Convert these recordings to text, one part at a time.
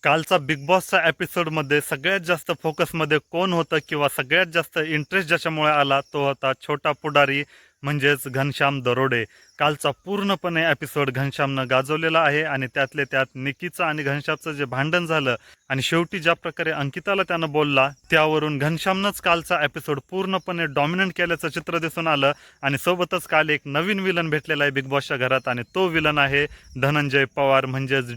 कालचा बिग बॉसचा एपिसोडमध्ये सगळ्यात जास्त फोकसमध्ये कोण होतं किंवा सगळ्यात जास्त इंटरेस्ट ज्याच्यामुळे आला तो होता छोटा पुढारी म्हणजेच घनश्याम दरोडे. कालचा पूर्णपणे एपिसोड घनश्यामनं गाजवलेला आहे आणि त्यातले त्यात निकीचं आणि घनश्यामचं जे भांडण झालं आणि शेवटी ज्या प्रकारे अंकिताला त्यानं बोलला त्यावरून घनश्यामनंच कालचा एपिसोड पूर्णपणे डॉमिनंट केल्याचं चित्र दिसून आलं. आणि सोबतच काल एक नवीन विलन भेटलेला आहे बिग बॉसच्या घरात आणि तो विलन आहे धनंजय पवार म्हणजेच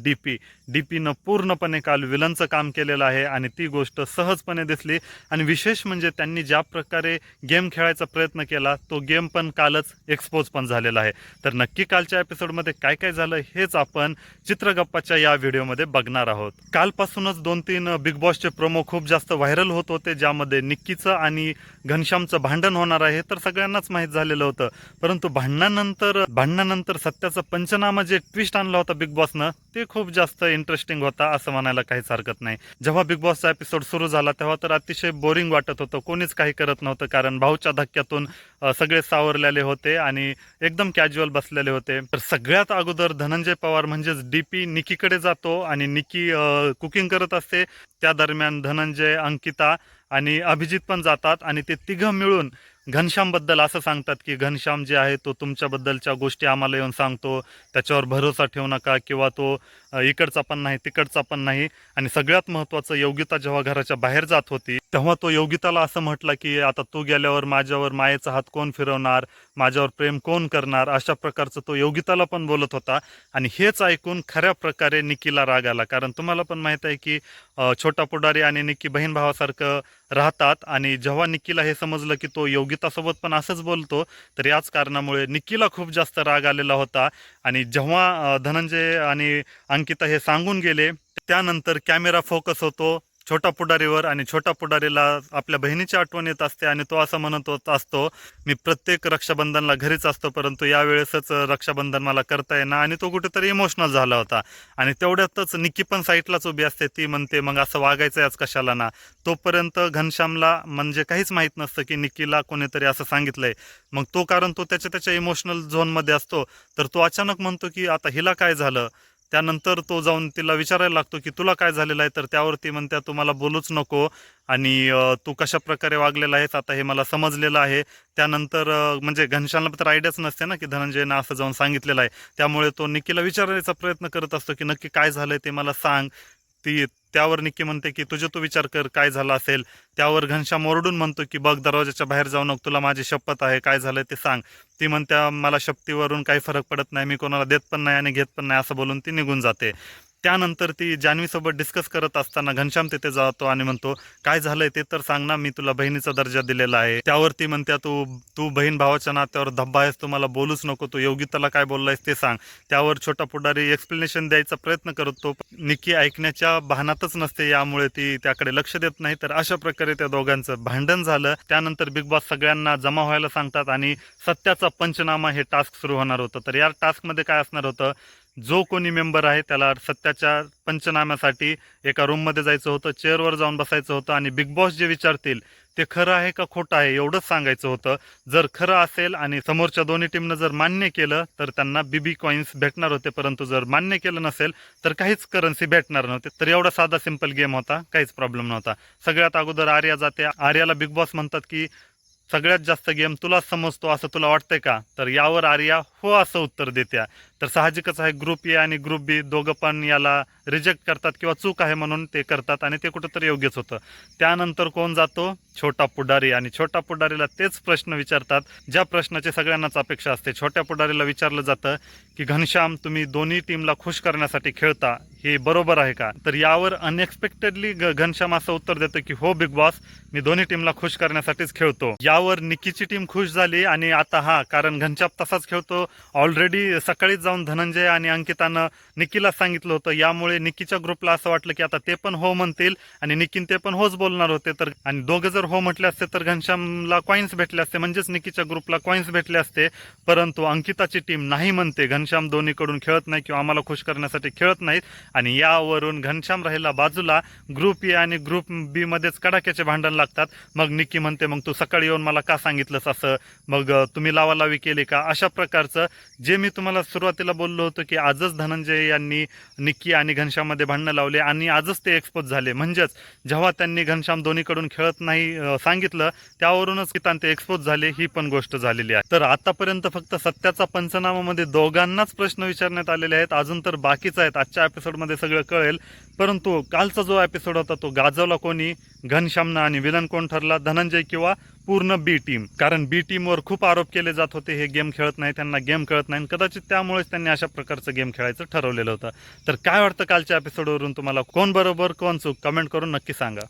डीपीनं पूर्णपणे काल विलनचं काम केलेलं आहे आणि ती गोष्ट सहजपणे दिसली. आणि विशेष म्हणजे त्यांनी ज्या प्रकारे गेम खेळायचा प्रयत्न केला तो गेम पण कालच एक्सपोज पण झालेला आहे. तर नक्की कालच्या एपिसोडमध्ये काय काय झालं हेच आपण चित्रगप्पाच्या या व्हिडिओमध्ये बघणार आहोत. कालपासूनच 2-3 बिग बॉसचे प्रोमो खूप जास्त व्हायरल होत होते ज्यामध्ये निक्कीचं आणि घनश्यामचं भांडण होणार आहे तर सगळ्यांनाच माहीत झालेलं होतं. परंतु भांडणानंतर सत्याचा पंचनामा जे ट्विस्ट आणला होता बिग बॉसनं ते खूप जास्त इंटरेस्टिंग होता असं म्हणायला काहीच हरकत नाही. जेव्हा बिग बॉसचा एपिसोड सुरू झाला तेव्हा तर अतिशय बोरिंग वाटत होतं, कोणीच काही करत नव्हतं कारण भाऊच्या धक्क्यातून सगळे सावरलेले होते आणि एकदम कॅज्युअल बसलेले होते. तर सगळ्यात अगोदर धनंजय पवार म्हणजेच डीपी निकीकडे जातो आणि निकी कुकिंग करत असते. त्या दरम्यान धनंजय, अंकिता आणि अभिजित पण जातात आणि ते तिघं मिळून घनश्यामबद्दल असं सांगतात की घनश्याम जे आहे तो तुमच्याबद्दलच्या गोष्टी आम्हाला येऊन सांगतो, त्याच्यावर भरोसा ठेवू नका किंवा तो इकडचा पण नाही तिकडचा पण नाही. आणि सगळ्यात महत्त्वाचं योगिता जेव्हा घराच्या बाहेर जात होती तेव्हा तो योगिताला असं म्हटलं की आता तू गेल्यावर माझ्यावर मायेचा हात कोण फिरवणार, माझ्यावर प्रेम कोण करणार, अशा प्रकारचं तो योगिताला पण बोलत होता. आणि हेच ऐकून खऱ्या प्रकारे निकीला राग आला कारण तुम्हाला पण माहीत आहे की छोटा पुढारी आणि निकी बहीण भावासारखं राहतात. आणि जेव्हा निकीला हे समजलं की तो योगितासोबत पण असंच बोलतो तर याच कारणामुळे निकीला खूप जास्त राग आलेला होता. आणि जेव्हा धनंजय आणि अंकिता हे सांगून गेले त्यानंतर कॅमेरा फोकस होतो छोटा पुढारीवर आणि छोटा पुढारीला आपल्या बहिणीची आठवण येत असते आणि तो असं म्हणत असतो मी प्रत्येक रक्षाबंधनला घरीच असतो परंतु यावेळेसच रक्षाबंधन मला करता येणार. आणि तो कुठेतरी इमोशनल झाला होता. आणि तेवढ्यातच निकी पण साईडलाच उभी असते, ती म्हणते मग असं वागायचं याच कशाला ना. तोपर्यंत घनश्यामला म्हणजे काहीच माहीत नसतं की निकीला कोणीतरी असं सांगितलंय. मग तो कारण तो त्याच्या इमोशनल झोनमध्ये असतो तर तो अचानक म्हणतो की आता हिला काय झालं. त्यानंतर तो जाऊन तिला विचारायला लागतो की तुला काय झालेलं आहे तर त्यावरती म्हणत्या तू मला बोलूच नको आणि तू कशा प्रकारे वागलेला आहेस आता हे मला समजलेलं आहे. त्यानंतर म्हणजे घनश्यामला तर आयडियाच नसते ना की धनंजयनं असं जाऊन सांगितलेलं आहे. त्यामुळे तो निकीला विचारायचा प्रयत्न करत असतो की नक्की काय झालंय ते मला सांग. त्यावर निकी म्हणते की तुझे तू विचार कर काय झालं असेल. त्यावर घनश्याम ओरडून म्हणतो की बघ दरवाजाच्या बाहेर जाऊ नको, तुला माझी शपथ आहे, काय झालंय ते सांग. ती म्हणत्या मला शपथीवरून काही फरक पडत नाही, मी कोणाला देत पण नाही आणि घेत पण नाही असं बोलून ती निघून जाते. त्यानंतर ती जान्हवीसोबत डिस्कस करत असताना घनश्याम तिथे जातो आणि म्हणतो काय झालंय ते तर सांग ना, मी तुला बहिणीचा दर्जा दिलेला आहे. त्यावरती म्हणत्या तू तू बहीण भावाच्या नात्यावर धब्बा आहेस, तू मला बोलूच नको, तू योगिताला काय बोललायस ते सांग. त्यावर छोटा पुढारी एक्सप्लेनेशन द्यायचा प्रयत्न करतो. निकी ऐकण्याच्या भानातच नसते यामुळे ती त्याकडे लक्ष देत नाही. तर अशा प्रकारे त्या दोघांचं भांडण झालं. त्यानंतर बिग बॉस सगळ्यांना जमा व्हायला सांगतात आणि सत्याचा पंचनामा हे टास्क सुरू होणार होतं. तर या टास्कमध्ये काय असणार होतं, जो कोणी मेंबर आहे त्याला सत्याच्या पंचनाम्यासाठी एका रूममध्ये जायचं होतं, चेअरवर जाऊन बसायचं होतं आणि बिग बॉस जे विचारतील ते खरं आहे का खोटं आहे एवढंच सांगायचं होतं. जर खरं असेल आणि समोरच्या दोन्ही टीमनं जर मान्य केलं तर त्यांना बीबी कॉईन्स भेटणार होते, परंतु जर मान्य केलं नसेल तर काहीच करन्सी भेटणार नव्हते. तर एवढा साधा सिंपल गेम होता, काहीच प्रॉब्लेम नव्हता. सगळ्यात अगोदर आर्या जाते. आर्याला बिग बॉस म्हणतात की सगळ्यात जास्त गेम तुलाच समजतो असं तुला वाटतंय का. तर यावर आर्या हो असं उत्तर देत्या. तर साहजिकच आहे ग्रुप ए आणि ग्रुप बी दोघं पण याला रिजेक्ट करतात किंवा चूक आहे म्हणून ते करतात आणि ते कुठंतरी योग्यच होतं. त्यानंतर कोण जातो, छोटा पुढारी. आणि छोटा पुढारीला तेच प्रश्न विचारतात ज्या प्रश्नाची सगळ्यांनाच अपेक्षा असते. छोट्या पुढारीला विचारलं जातं की घनश्याम तुम्ही दोन्ही टीमला खुश करण्यासाठी खेळता हे बरोबर आहे का. तर यावर अनएक्सपेक्टेडली घनश्याम असं उत्तर देतं की हो बिग बॉस, मी दोन्ही टीमला खुश करण्यासाठीच खेळतो. यावर निकीची टीम खुश झाली आणि आता कारण घनश्याम तसाच खेळतो. ऑलरेडी सकाळीच जाऊन धनंजय आणि अंकितानं निकीला सांगितलं होतं. यामुळे निकीच्या ग्रुपला असं वाटलं की आता ते पण हो म्हणतील आणि निकीन ते पण होच बोलणार होते. तर आणि दोघं जर हो म्हटले असते तर घनश्यामला कॉईन्स भेटले असते, म्हणजेच निकीच्या ग्रुपला कॉईन्स भेटले असते. परंतु अंकिताची टीम नाही म्हणते घनश्याम दोन्हीकडून खेळत नाही किंवा आम्हाला खुश करण्यासाठी खेळत नाहीत. आणि यावरून घनश्याम राहिला बाजूला, ग्रुप ए आणि ग्रुप बी मध्येच कडाक्याचे भांडण लागतात. मग निक्की म्हणते मग तू सकाळी येऊन मला का सांगितलंस असं, मग तुम्ही लावालावी केली का, अशा प्रकारचं जे मी तुम्हाला सुरुवातीला बोललो होतो की आजच धनंजय यांनी निक्की आणि घनश्याममध्ये भांडणं लावले आणि आजच ते एक्सपोज झाले. म्हणजेच जेव्हा त्यांनी घनश्याम दोन्हीकडून खेळत नाही सांगितलं त्यावरूनच कितान ते एक्सपोज झाले, ही पण गोष्ट झालेली आहे. तर आतापर्यंत फक्त सत्याचा पंचनामामध्ये दोघांनाच प्रश्न विचारण्यात आलेले आहेत, अजून तर बाकीच आहेत. आजच्या एपिसोडमध्ये सगळं कळेल. परंतु कालचा जो एपिसोड होता तो गाजवला कोणी, घनश्यामनं, आणि विलन कोण ठरला, धनंजय किंवा पूर्ण बी टीम. कारण बी टीमवर खूप आरोप केले जात होते, हे गेम खेळत नाही, त्यांना गेम कळत नाही. कदाचित त्यामुळेच त्यांनी अशा प्रकारचं गेम खेळायचं ठरवलेलं होतं. तर काय वाटतं कालच्या एपिसोडवरून तुम्हाला, कोण बरोबर कोण चूक, कमेंट करून नक्की सांगा.